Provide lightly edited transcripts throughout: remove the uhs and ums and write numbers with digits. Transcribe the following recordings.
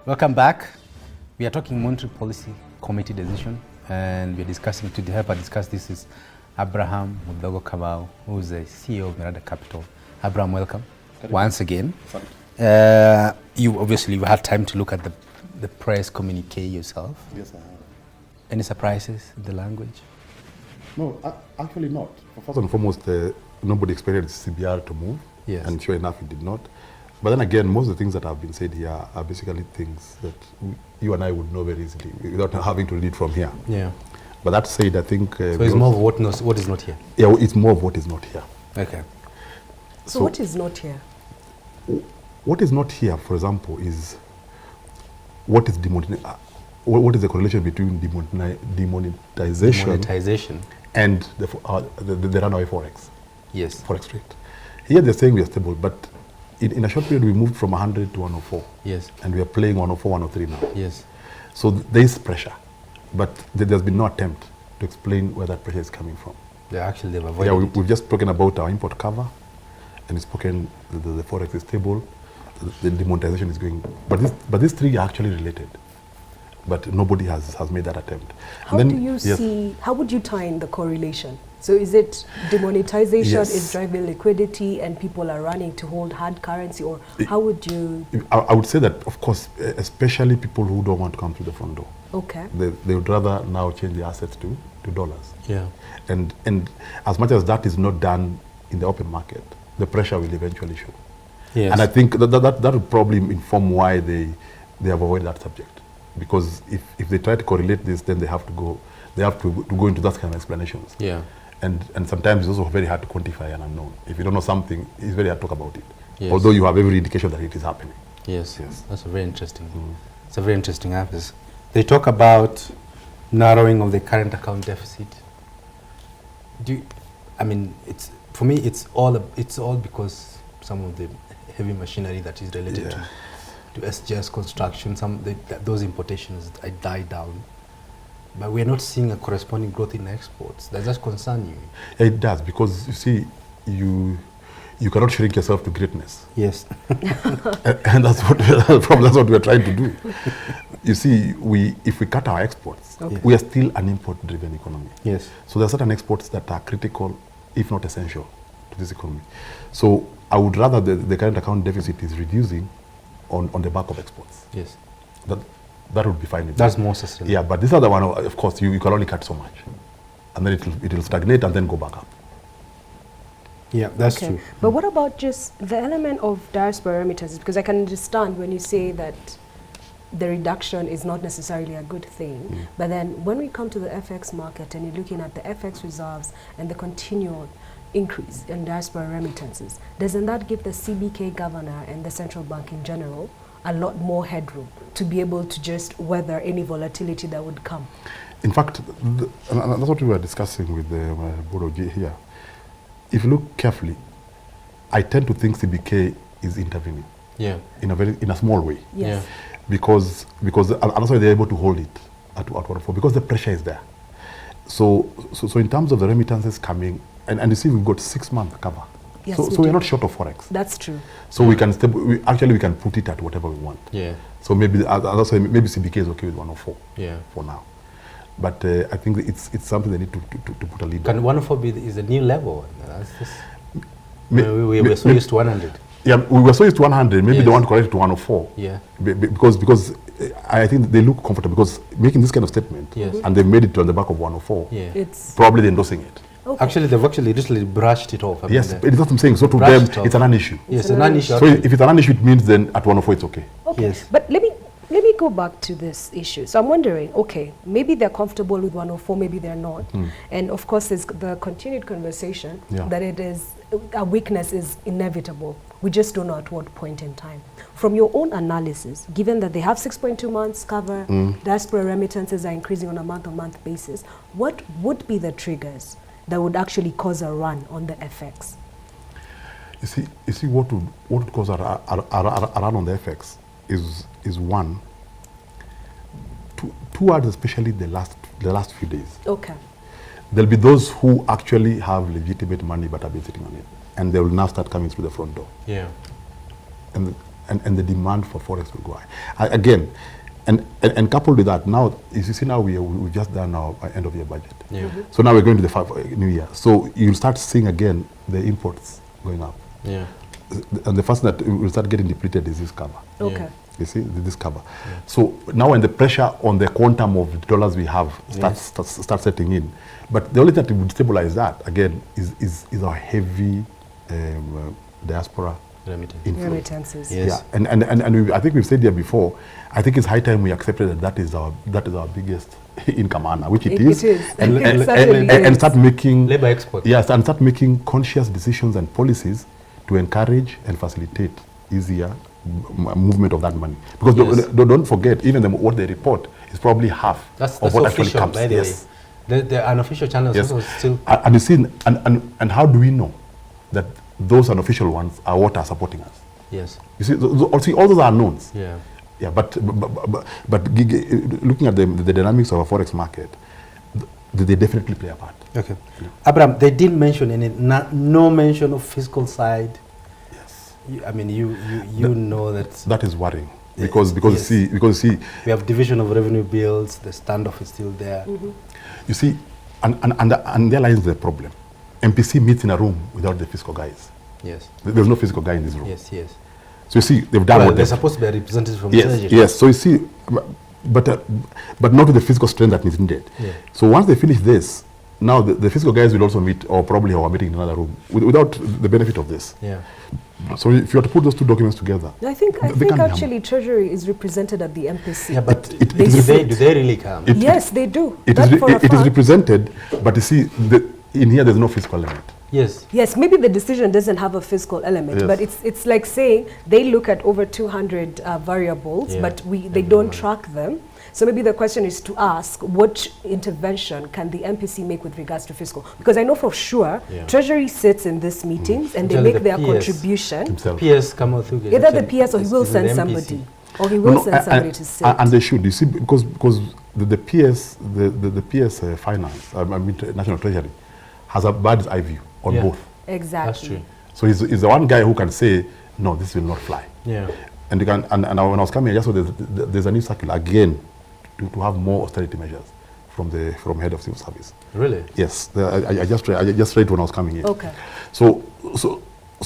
Welcome back. We are talking Monetary Policy Committee decision, and we're discussing, to help us discuss this is Abraham Muthogo Kamau, who is the CEO of Miradi Capital. Abraham, welcome once again. You obviously had time to look at the press communique yourself. Yes, I have. Any surprises in the language? No, actually not. First and foremost, nobody expected CBR to move, and sure enough it did not. But then again, most of the things that have been said here are basically things that you and I would know very easily without having to read it from here. Yeah. But that said, I think... so it's more of what is not here? Yeah, it's more of what is not here. Okay. So what is not here? What is not here, for example, is what is what is the correlation between demonetization and the runaway forex? Yes. Forex rate. Here they're saying we are stable, but in a short period we moved from 100 to 104. Yes. And we are playing 104, 103 now. Yes. So there is pressure, but there's been no attempt to explain where that pressure is coming from. They've avoided it. We've just spoken about our import cover, and we've spoken the forex is stable, the demonetization is going, but these three are actually related. But nobody has made that attempt. How do you see, how would you tie in the correlation? So is it demonetization is driving liquidity and people are running to hold hard currency, or how would you? I would say that, of course, especially people who don't want to come through the front door. Okay. They would rather now change their assets to dollars. Yeah. And as much as that is not done in the open market, the pressure will eventually show. Yes. And I think that would probably inform why they have avoided that subject. Because if they try to correlate this, then they have to go into that kind of explanations. Yeah. And sometimes it's also very hard to quantify an unknown. If you don't know something, it's very hard to talk about it. Yes. Although you have every indication that it is happening. Yes. That's a very interesting. It's a very interesting emphasis. They talk about narrowing of the current account deficit. It's for me. It's all because some of the heavy machinery that is related to SGS construction, those importations died down. But we're not seeing a corresponding growth in exports. Does that concern you? It does, because you see, you cannot shrink yourself to greatness. Yes. and that's what we're trying to do. You see, if we cut our exports, we are still an import-driven economy. Yes. So there are certain exports that are critical, if not essential, to this economy. So I would rather the current account deficit is reducing on the back of exports. Yes. That would be fine. That's more sustainable. Yeah, but this other one, of course, you can only cut so much. And then it will stagnate and then go back up. Yeah, that's true. But what about just the element of diaspora remittances? Because I can understand when you say that the reduction is not necessarily a good thing. But then when we come to the FX market and you're looking at the FX reserves and the continual increase in diaspora remittances, doesn't that give the CBK governor and the central bank in general a lot more headroom to be able to just weather any volatility that would come? In fact, and that's what we were discussing with the Board here. If you look carefully, I tend to think CBK is intervening. Yeah. In a small way. Yes. Yeah. Because and that's why they're able to hold it at 104, because the pressure is there. So in terms of the remittances coming, and you see we've got 6-month cover. Yes, so we're not short of forex. That's true. So we can we can put it at whatever we want. Yeah. So maybe CBK is okay with 104. Yeah. For now. But I think it's something they need to put a lead. Can 104 is a new level? We were so used to 100. Yeah, we were so used to 100. Maybe they want to correct it to 104. Yeah. Because I think they look comfortable, because making this kind of statement, and they've made it on the back of 104. Yeah. It's probably they're endorsing it. okay. Actually, they've recently brushed it off. Yes, it is what I'm saying. So to them, it's a non-issue. Yes, it's a non-issue. So if it's a non-issue, it means then at 104 it's okay. Okay. Yes. But let me go back to this issue. So I'm wondering, okay, maybe they're comfortable with 104, maybe they're not. And of course, there's the continued conversation that a weakness is inevitable. We just don't know at what point in time. From your own analysis, given that they have 6.2 months cover, diaspora remittances are increasing on a month-on-month basis, what would be the triggers that would actually cause a run on the FX? You see what would cause a run on the FX is one, towards especially the last few days. Okay. There'll be those who actually have legitimate money but have been sitting on it, and they will now start coming through the front door. Yeah. And and the demand for forex will go high. Again, and coupled with that, now, as you see now, we've just done our end of year budget. Yeah. So now we're going to the new year. So you'll start seeing again the imports going up. Yeah. And the first that will start getting depleted is this cover. Okay. Yeah. You see, this cover. Yeah. So now when the pressure on the quantum of dollars we have starts setting in, but the only thing that would stabilize that, again, is our heavy diaspora remittances. Yes. Yeah, and I think we've said here before, I think it's high time we accepted that is our biggest income earner, which it is. And start making labor export. Yes, and start making conscious decisions and policies to encourage and facilitate easier movement of that money. Because don't forget, even what they report is probably half that's of what official, actually comes. By the way. The unofficial channels also still. And you see, and how do we know that those unofficial ones are what are supporting us? Yes. You see, all those are unknowns. Yeah. Yeah, but looking at the dynamics of a forex market, they definitely play a part. Okay. Yeah. Abraham, they didn't mention no mention of fiscal side. Yes. I mean, you know that is worrying because you see we have division of revenue bills. The standoff is still there. Mm-hmm. You see, and there lies the problem. MPC meets in a room without the fiscal guys. Yes. There's no fiscal guy in this room. Yes. Yes. So you see, they've done what they're supposed to be a representative from Treasury. Yes. So you see, but not with the fiscal strength that is needed. Yeah. So once they finish this, now the fiscal guys will also meet, or probably are meeting in another room without the benefit of this. Yeah. So if you have to put those two documents together, I think actually Treasury is represented at the MPC. Yeah, but do they really come? Yes, they do. It is represented, but you see, in here there's no fiscal element. Yes. Yes, maybe the decision doesn't have a fiscal element, but it's like saying they look at over 200 variables, but they don't track them. So maybe the question is to ask, what intervention can the MPC make with regards to fiscal? Because I know for sure Treasury sits in these meetings and they make their contribution. PS Muthogo. Either the PS or he will send somebody. Or he will send somebody to sit. And they should, you see, because the PS, the PS finance, National Treasury, has a bird's eye view on both. Exactly. That's true. So he's the one guy who can say, no, this will not fly. Yeah. And you can, and when I was coming, I just saw there's a new circular again to have more austerity measures from head of civil service. Really? Yes. I just read when I was coming in. Okay. So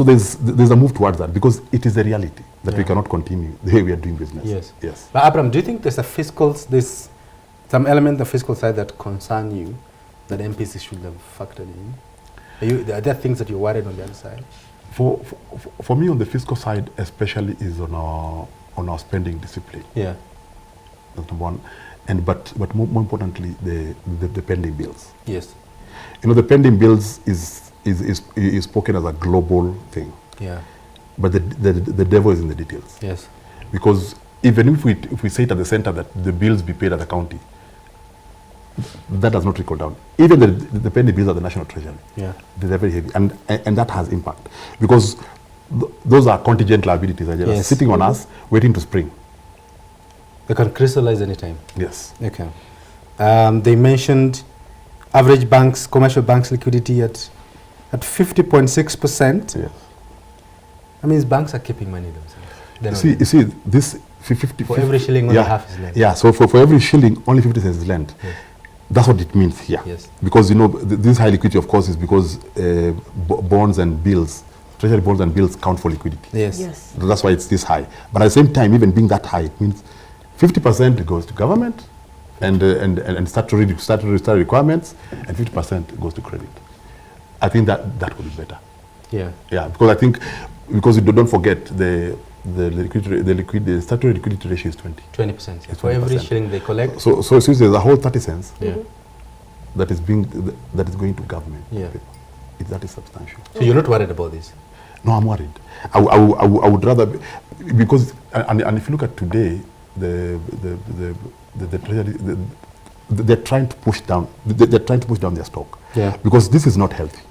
there's a move towards that because it is a reality that we cannot continue the way we are doing business. Yes. Yes. But Abraham, do you think there's some element of fiscal side that concern you that MPC should have factored in? Are there things that you're worried on the other side? For me, on the fiscal side, especially, is on our spending discipline. Yeah. That's number one, but more importantly, the pending bills. Yes. You know, the pending bills is spoken as a global thing. Yeah. But the devil is in the details. Yes. Because even if we say it at the center that the bills be paid at the county, that does not trickle down. Even the pending bills at the National Treasury, they're very heavy, and that has impact because those are contingent liabilities that are sitting on us, waiting to spring. They can crystallize anytime. Yes. Okay. They mentioned average commercial banks liquidity at 50.6%. Yes. That means banks are keeping money themselves. You see, this 50 for every shilling, only half is lent. Yeah. So for every shilling, only 50 cents is lent. Yes. That's what it means here. Yes. Because you know this high liquidity, of course, is because bonds and bills, treasury bonds and bills count for liquidity. Yes. Yes. So that's why it's this high. But at the same time, even being that high, it means 50% goes to government and statutory requirements, and 50% goes to credit. I think that would be better. Yeah. Yeah. Because you don't forget the statutory liquidity ratio is 20%. 20%. Yeah. For every shilling they collect. So since there's a whole 30 cents that is going to government. Yeah. That is substantial. So you're not worried about this? No, I'm worried. I would rather because and if you look at today, the treasury, they're trying to push down. They're trying to push down their stock. Yeah. Because this is not healthy.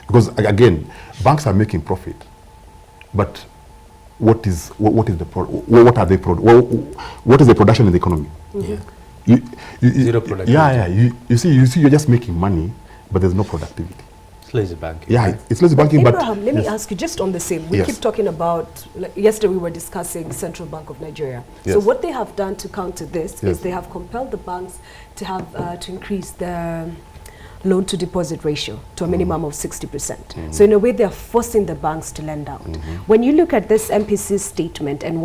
Because again, banks are making profit, but what is the production in the economy? Mm-hmm. Zero productivity. Yeah. You see, you're just making money, but there's no productivity. It's lazy banking. Yeah, it's lazy banking, but Abraham, let me ask you just on the same. We keep talking about, like, yesterday we were discussing Central Bank of Nigeria. So what they have done to counter this is they have compelled the banks to have to increase the loan to deposit ratio to a minimum of 60%. So in a way they are forcing the banks to lend out. When you look at this MPC's statement and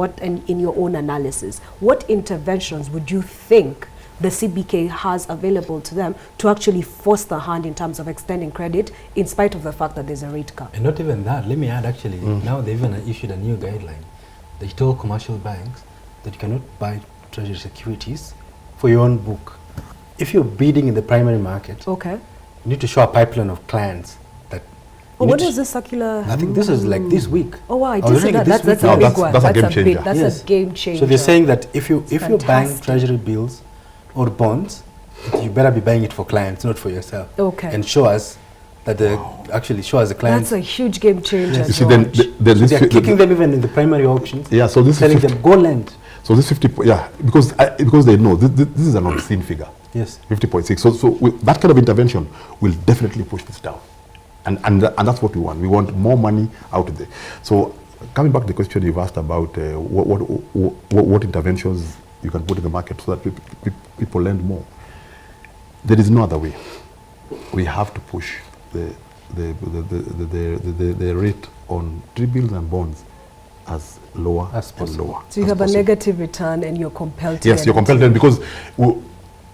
in your own analysis, what interventions would you think the CBK has available to them to actually force the hand in terms of extending credit, in spite of the fact that there's a rate cap? And not even that, let me add actually, now they even issued a new guideline. They told commercial banks that you cannot buy treasury securities for your own book. If you're bidding in the primary market, you need to show a pipeline of clients that... Oh, what is this circular? I think this is like this week. Oh, wow, I did see that. That's a big one. That's a game changer. That's a game changer. So they're saying that if you're buying treasury bills or bonds, you better be buying it for clients, not for yourself. And show us that actually show us the clients. That's a huge game changer. You see, then they're kicking them even in the primary auctions. Yeah, so this telling them go lend. So this 50, because they know this is an obscene figure. Yes, 50.6. So that kind of intervention will definitely push this down, and that's what we want. We want more money out there. So coming back to the question you've asked about what interventions you can put in the market so that people lend more. There is no other way. We have to push the rate on T-bills and bonds as lower and lower. So you have a negative return and you're compelled to... Yes, you're compelled to, because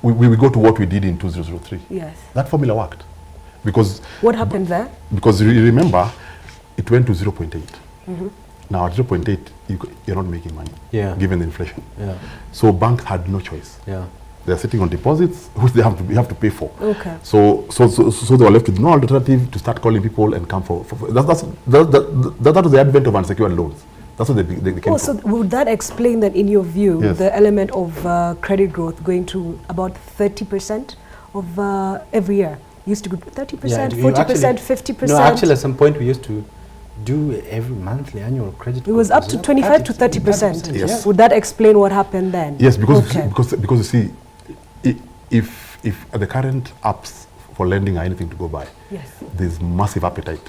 we go to what we did in 2003. Yes. That formula worked. Because... What happened there? Because you remember, it went to 0.8. Now at 0.8, you're not making money, given the inflation. So banks had no choice. They're sitting on deposits, which they have to pay for. So they were left with no alternative to start calling people and come for that was the advent of unsecured loans. That's what they came so would that explain that, in your view, the element of credit growth going to about 30% of every year? Used to go 30%, 40%, 50%? No, actually at some point we used to do every monthly annual credit. It was up to 25 to 30%. Yes. Would that explain what happened then? Yes, because you see, if the current apps for lending are anything to go by, there's massive appetite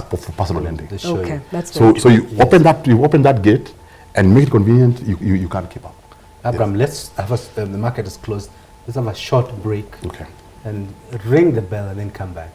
for personal lending. That's so you open that gate and make it convenient. You can't keep up. Abraham, let's have the market is closed. Let's have a short break. And ring the bell and then come back.